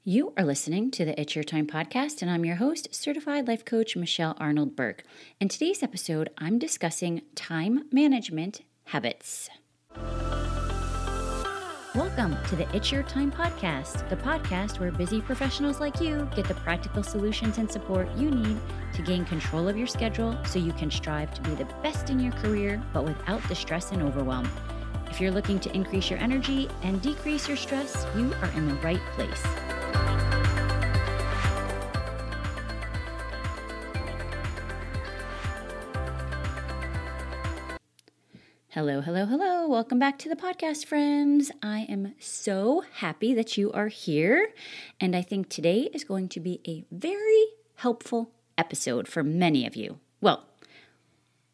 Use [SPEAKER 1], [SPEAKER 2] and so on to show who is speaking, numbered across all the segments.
[SPEAKER 1] You are listening to the It's Your Time podcast, and I'm your host, Certified Life Coach Michelle Arnold Burke. In today's episode, I'm discussing time management habits. Welcome to the It's Your Time podcast, the podcast where busy professionals like you get the practical solutions and support you need to gain control of your schedule so you can strive to be the best in your career, but without the stress and overwhelm. If you're looking to increase your energy and decrease your stress, you are in the right place. Hello. Welcome back to the podcast, friends. I am so happy that you are here, and I think today is going to be a very helpful episode for many of you. Well,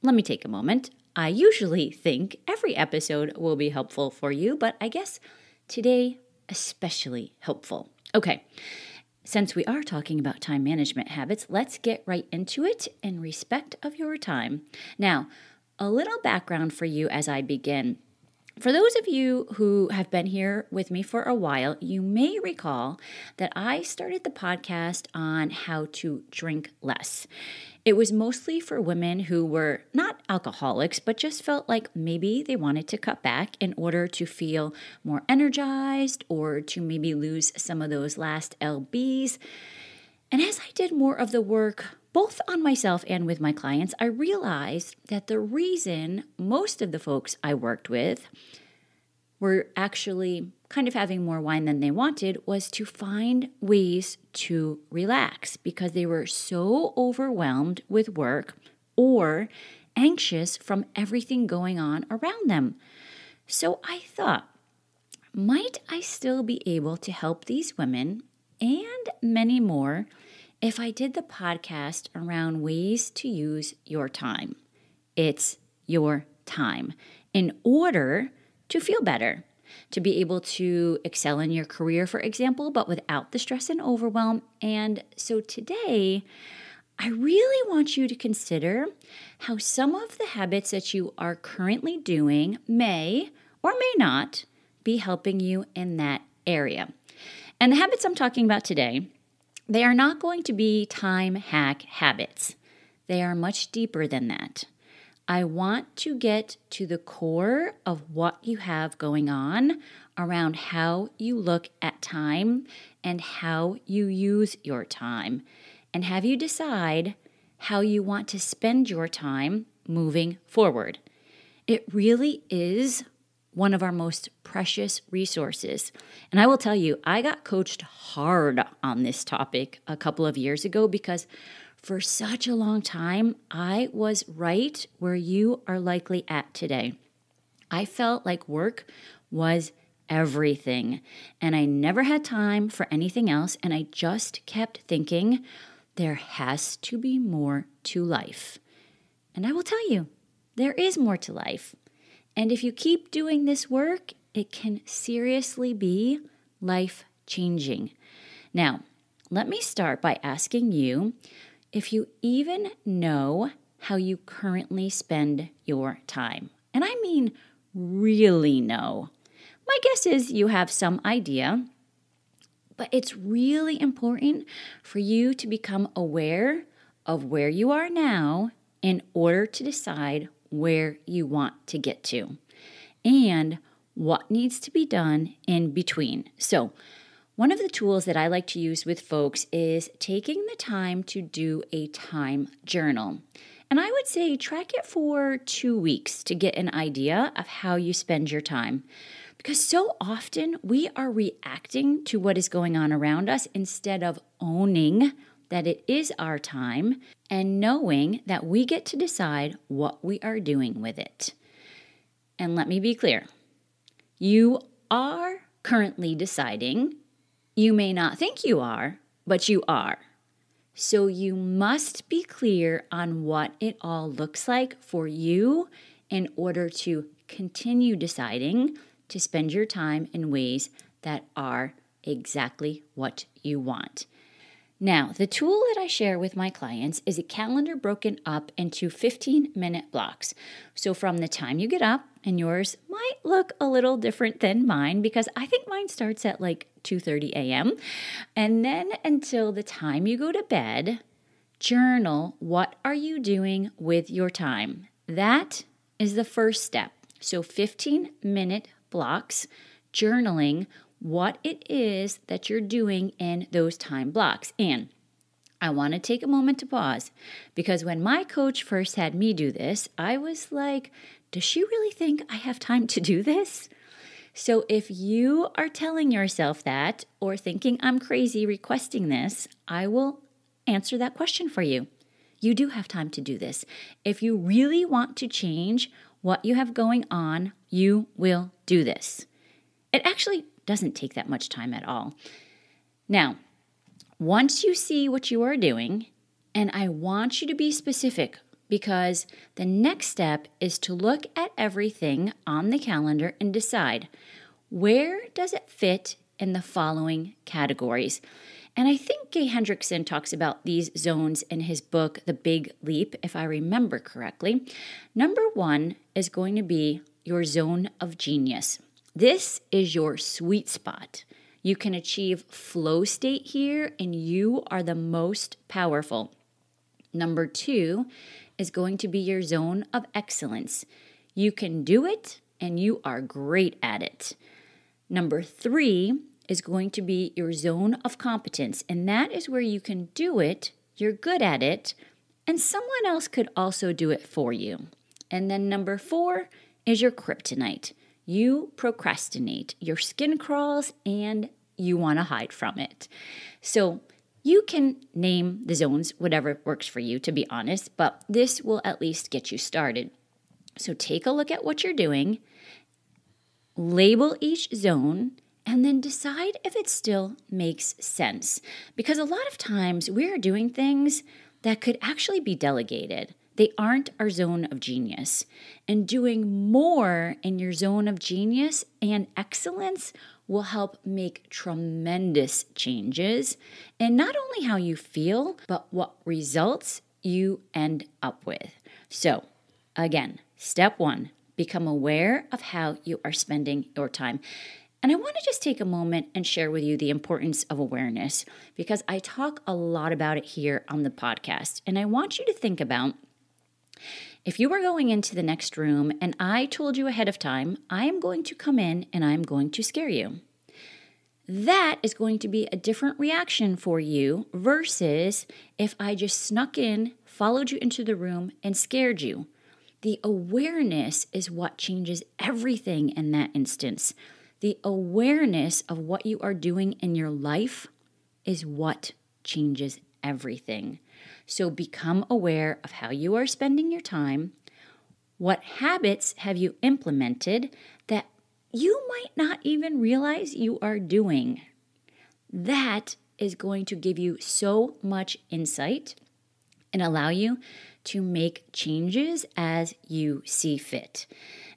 [SPEAKER 1] let me take a moment. I usually think every episode will be helpful for you, but I guess today especially helpful. Okay, since we are talking about time management habits, let's get right into it in respect of your time. Now, a little background for you as I begin. For those of you who have been here with me for a while, you may recall that I started the podcast on how to drink less. It was mostly for women who were not alcoholics, but just felt like maybe they wanted to cut back in order to feel more energized or to maybe lose some of those last lbs. And as I did more of the work, both on myself and with my clients, I realized that the reason most of the folks I worked with were actually kind of having more wine than they wanted was to find ways to relax because they were so overwhelmed with work or anxious from everything going on around them. So I thought, might I still be able to help these women and many more if I did the podcast around ways to use your time? It's your time in order to feel better, to be able to excel in your career, for example, but without the stress and overwhelm. And so today, I really want you to consider how some of the habits that you are currently doing may or may not be helping you in that area. And the habits I'm talking about today, they are not going to be time hack habits. They are much deeper than that. I want to get to the core of what you have going on around how you look at time and how you use your time, and have you decide how you want to spend your time moving forward. It really is one of our most precious resources. And I will tell you, I got coached hard on this topic a couple of years ago because for such a long time, I was right where you are likely at today. I felt like work was everything, and I never had time for anything else, and I just kept thinking, there has to be more to life. And I will tell you, there is more to life. And if you keep doing this work, it can seriously be life-changing. Now, let me start by asking you if you even know how you currently spend your time. And I mean really know. My guess is you have some idea, but it's really important for you to become aware of where you are now in order to decide where you want to get to and what needs to be done in between. So, one of the tools that I like to use with folks is taking the time to do a time journal. And I would say track it for 2 weeks to get an idea of how you spend your time. Because so often we are reacting to what is going on around us instead of owning that it is our time and knowing that we get to decide what we are doing with it. And let me be clear. You are currently deciding. You may not think you are, but you are. So you must be clear on what it all looks like for you in order to continue deciding to spend your time in ways that are exactly what you want. Now, the tool that I share with my clients is a calendar broken up into 15-minute blocks. So from the time you get up, and yours might look a little different than mine because I think mine starts at like 2:30 a.m. And then until the time you go to bed, journal what are you doing with your time. That is the first step. So 15-minute blocks, journaling what it is that you're doing in those time blocks. And I want to take a moment to pause because when my coach first had me do this, I was like, does she really think I have time to do this? So if you are telling yourself that or thinking I'm crazy requesting this, I will answer that question for you. You do have time to do this. If you really want to change what you have going on, you will do this. It actually doesn't take that much time at all. Now, once you see what you are doing, and I want you to be specific because the next step is to look at everything on the calendar and decide where does it fit in the following categories. And I think Gay Hendrickson talks about these zones in his book, The Big Leap, if I remember correctly. Number 1 is going to be your zone of genius. This is your sweet spot. You can achieve flow state here, and you are the most powerful. Number 2 is going to be your zone of excellence. You can do it, and you are great at it. Number 3 is going to be your zone of competence, and that is where you can do it, you're good at it, and someone else could also do it for you. And then number 4 is your kryptonite. You procrastinate, your skin crawls, and you want to hide from it. So you can name the zones, whatever works for you, to be honest, but this will at least get you started. So take a look at what you're doing, label each zone, and then decide if it still makes sense. Because a lot of times we are doing things that could actually be delegated. They aren't our zone of genius. And doing more in your zone of genius and excellence will help make tremendous changes in not only how you feel, but what results you end up with. So, again, step 1, become aware of how you are spending your time. And I want to just take a moment and share with you the importance of awareness because I talk a lot about it here on the podcast. And I want you to think about if you were going into the next room and I told you ahead of time, I am going to come in and I'm going to scare you. That is going to be a different reaction for you versus if I just snuck in, followed you into the room, and scared you. The awareness is what changes everything in that instance. The awareness of what you are doing in your life is what changes everything. So become aware of how you are spending your time. What habits have you implemented that you might not even realize you are doing? That is going to give you so much insight and allow you to make changes as you see fit.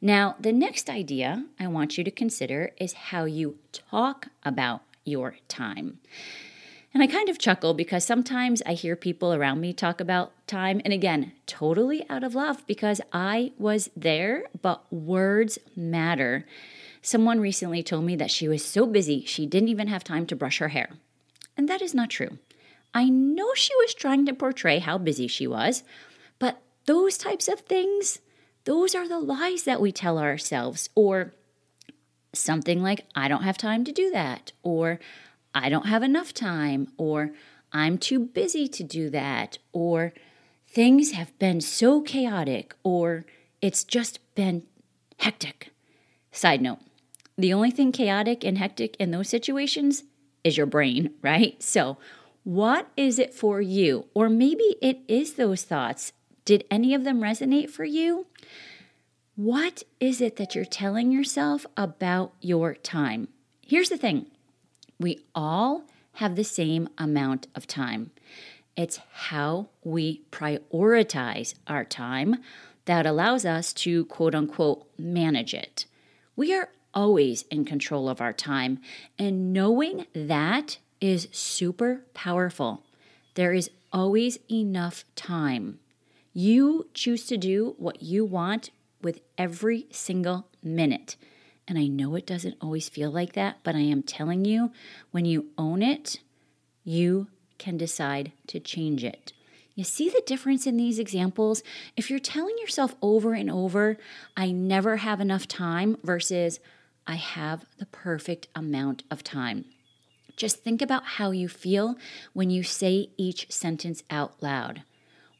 [SPEAKER 1] Now, the next idea I want you to consider is how you talk about your time. And I kind of chuckle because sometimes I hear people around me talk about time, and again, totally out of love because I was there, but words matter. Someone recently told me that she was so busy she didn't even have time to brush her hair. And that is not true. I know she was trying to portray how busy she was, but those types of things, those are the lies that we tell ourselves. Or something like, I don't have time to do that, or I don't have enough time, or I'm too busy to do that, or things have been so chaotic, or it's just been hectic. Side note, the only thing chaotic and hectic in those situations is your brain, right? So what is it for you? Or maybe it is those thoughts. Did any of them resonate for you? What is it that you're telling yourself about your time? Here's the thing. We all have the same amount of time. It's how we prioritize our time that allows us to, quote unquote, manage it. We are always in control of our time, and knowing that is super powerful. There is always enough time. You choose to do what you want with every single minute. And I know it doesn't always feel like that, but I am telling you, when you own it, you can decide to change it. You see the difference in these examples? If you're telling yourself over and over, I never have enough time versus I have the perfect amount of time. Just think about how you feel when you say each sentence out loud.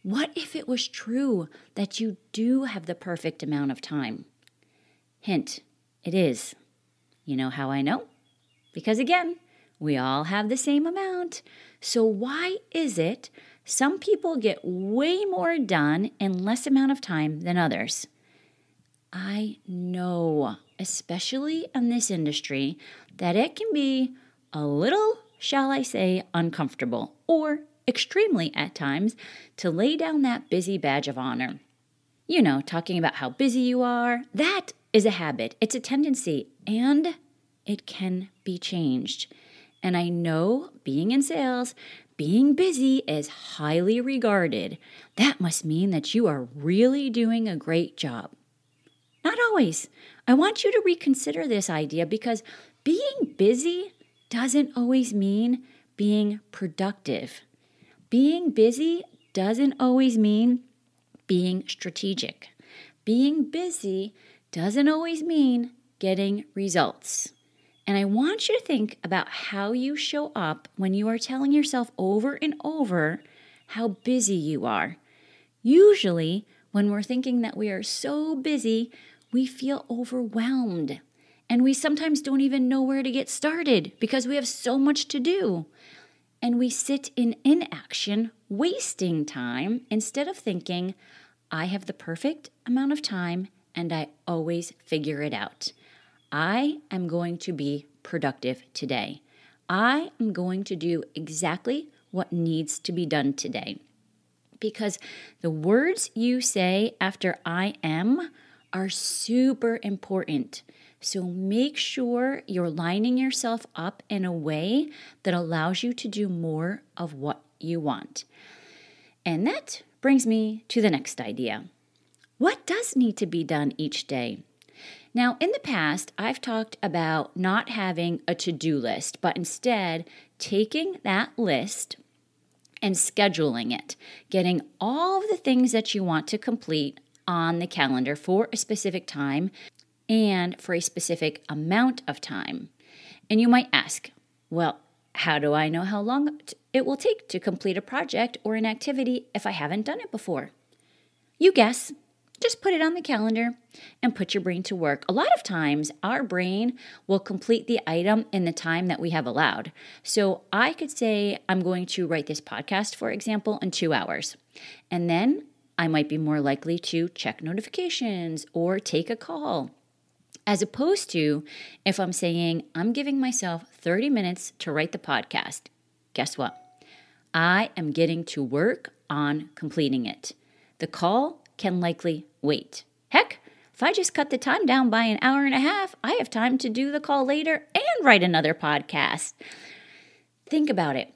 [SPEAKER 1] What if it was true that you do have the perfect amount of time? Hint, it is. You know how I know? Because again, we all have the same amount. So why is it some people get way more done in less amount of time than others? I know, especially in this industry, that it can be a little, shall I say, uncomfortable or extremely at times to lay down that busy badge of honor. You know, talking about how busy you are, that is a habit. It's a tendency, and it can be changed. And I know being in sales, being busy is highly regarded. That must mean that you are really doing a great job. Not always. I want you to reconsider this idea because being busy doesn't always mean being productive. Being busy doesn't always mean being strategic. Being busy doesn't always mean getting results. And I want you to think about how you show up when you are telling yourself over and over how busy you are. Usually, when we're thinking that we are so busy, we feel overwhelmed. And we sometimes don't even know where to get started because we have so much to do. And we sit in inaction, wasting time, instead of thinking, I have the perfect amount of time and I always figure it out. I am going to be productive today. I am going to do exactly what needs to be done today. Because the words you say after I am are super important. So make sure you're lining yourself up in a way that allows you to do more of what you want. And that brings me to the next idea. What does need to be done each day? Now, in the past, I've talked about not having a to-do list, but instead taking that list and scheduling it, getting all of the things that you want to complete on the calendar for a specific time and for a specific amount of time. And you might ask, well, how do I know how long it will take to complete a project or an activity if I haven't done it before? You guess. Just put it on the calendar and put your brain to work. A lot of times, our brain will complete the item in the time that we have allowed. So I could say I'm going to write this podcast, for example, in 2 hours. And then I might be more likely to check notifications or take a call. As opposed to if I'm saying I'm giving myself 30 minutes to write the podcast. Guess what? I am getting to work on completing it. The call can likely wait. Heck, if I just cut the time down by an hour and a half, I have time to do the call later and write another podcast. Think about it.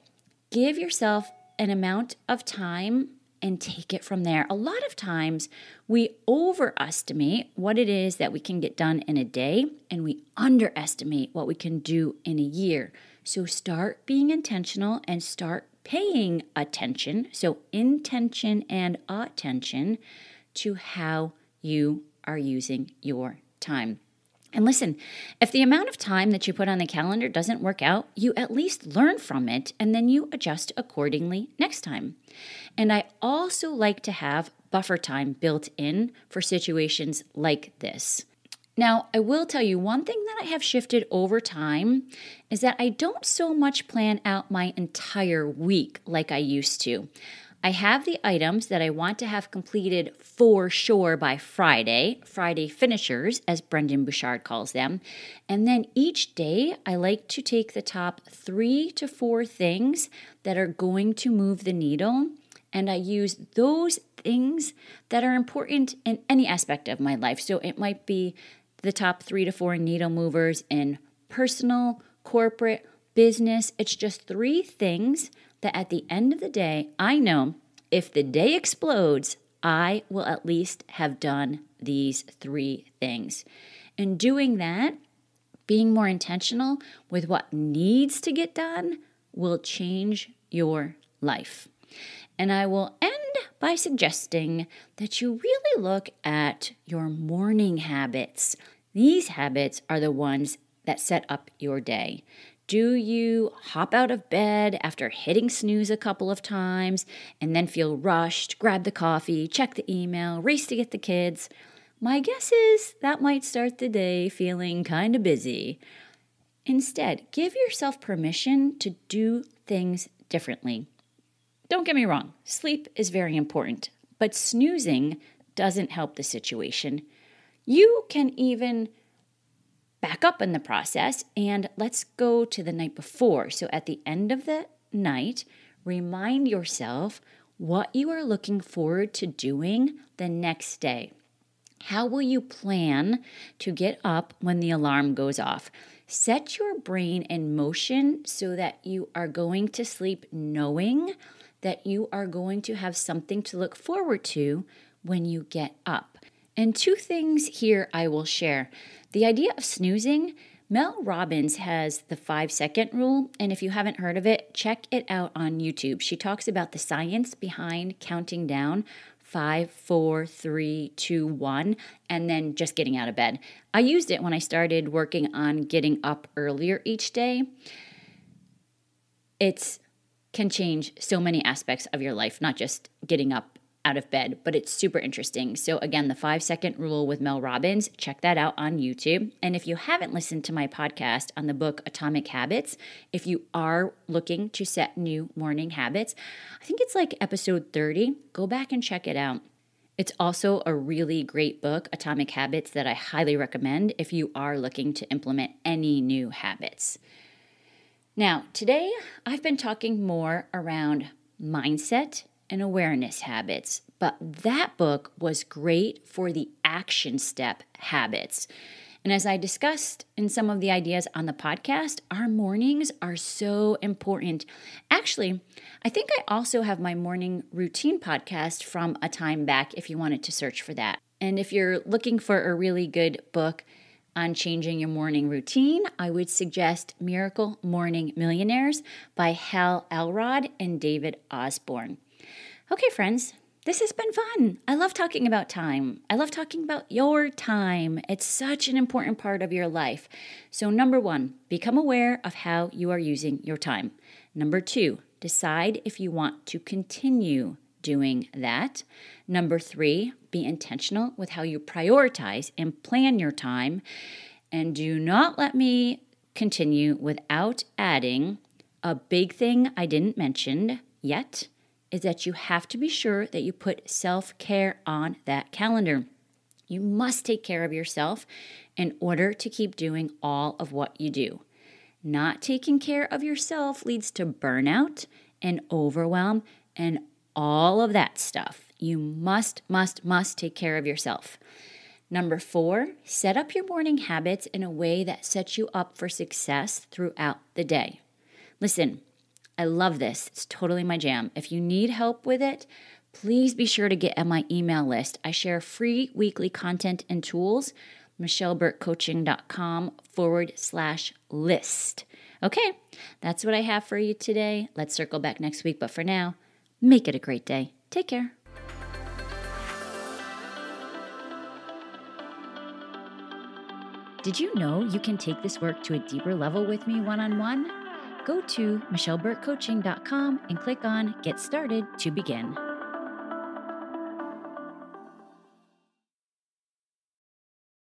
[SPEAKER 1] Give yourself an amount of time and take it from there. A lot of times we overestimate what it is that we can get done in a day, and we underestimate what we can do in a year. So start being intentional and start paying attention, so intention and attention, to how you are using your time. And listen, if the amount of time that you put on the calendar doesn't work out, you at least learn from it and then you adjust accordingly next time. And I also like to have buffer time built in for situations like this. Now, I will tell you one thing that I have shifted over time is that I don't so much plan out my entire week like I used to. I have the items that I want to have completed for sure by Friday finishers, as Brendan Bouchard calls them. And then each day, I like to take the top 3 to 4 things that are going to move the needle. And I use those things that are important in any aspect of my life. So it might be the top 3 to 4 needle movers in personal, corporate, business. It's just 3 things that at the end of the day, I know if the day explodes, I will at least have done these 3 things. And doing that, being more intentional with what needs to get done, will change your life. And I will end by suggesting that you really look at your morning habits. These habits are the ones that set up your day. Do you hop out of bed after hitting snooze a couple of times and then feel rushed, grab the coffee, check the email, race to get the kids? My guess is that might start the day feeling kind of busy. Instead, give yourself permission to do things differently. Don't get me wrong, sleep is very important, but snoozing doesn't help the situation. You can even back up in the process and let's go to the night before. So at the end of the night, remind yourself what you are looking forward to doing the next day. How will you plan to get up when the alarm goes off? Set your brain in motion so that you are going to sleep knowing that you are going to have something to look forward to when you get up. And 2 things here I will share. The idea of snoozing, Mel Robbins has the 5-second rule, and if you haven't heard of it, check it out on YouTube. She talks about the science behind counting down 5, 4, 3, 2, 1, and then just getting out of bed. I used it when I started working on getting up earlier each day. It can change so many aspects of your life, not just getting up out of bed, but it's super interesting. So again, the 5-second rule with Mel Robbins, check that out on YouTube. And if you haven't listened to my podcast on the book Atomic Habits, if you are looking to set new morning habits, I think it's like episode 30, go back and check it out. It's also a really great book, Atomic Habits, that I highly recommend if you are looking to implement any new habits. Now, today I've been talking more around mindset and awareness habits, but that book was great for the action step habits. And as I discussed in some of the ideas on the podcast, our mornings are so important. Actually, I think I also have my morning routine podcast from a time back if you wanted to search for that. And if you're looking for a really good book on changing your morning routine, I would suggest Miracle Morning Millionaires by Hal Elrod and David Osborne. Okay, friends, this has been fun. I love talking about time. I love talking about your time. It's such an important part of your life. So 1, become aware of how you are using your time. 2, decide if you want to continue doing that. 3, be intentional with how you prioritize and plan your time. And do not let me continue without adding a big thing I didn't mention yet is that you have to be sure that you put self-care on that calendar. You must take care of yourself in order to keep doing all of what you do. Not taking care of yourself leads to burnout and overwhelm and all of that stuff. You must take care of yourself. 4, set up your morning habits in a way that sets you up for success throughout the day. Listen, I love this. It's totally my jam. If you need help with it, please be sure to get on my email list. I share free weekly content and tools, michelleburkecoaching.com/list. Okay, that's what I have for you today. Let's circle back next week. But for now, make it a great day. Take care. Did you know you can take this work to a deeper level with me one-on-one? Go to michelleburkecoaching.com and click on Get Started to begin.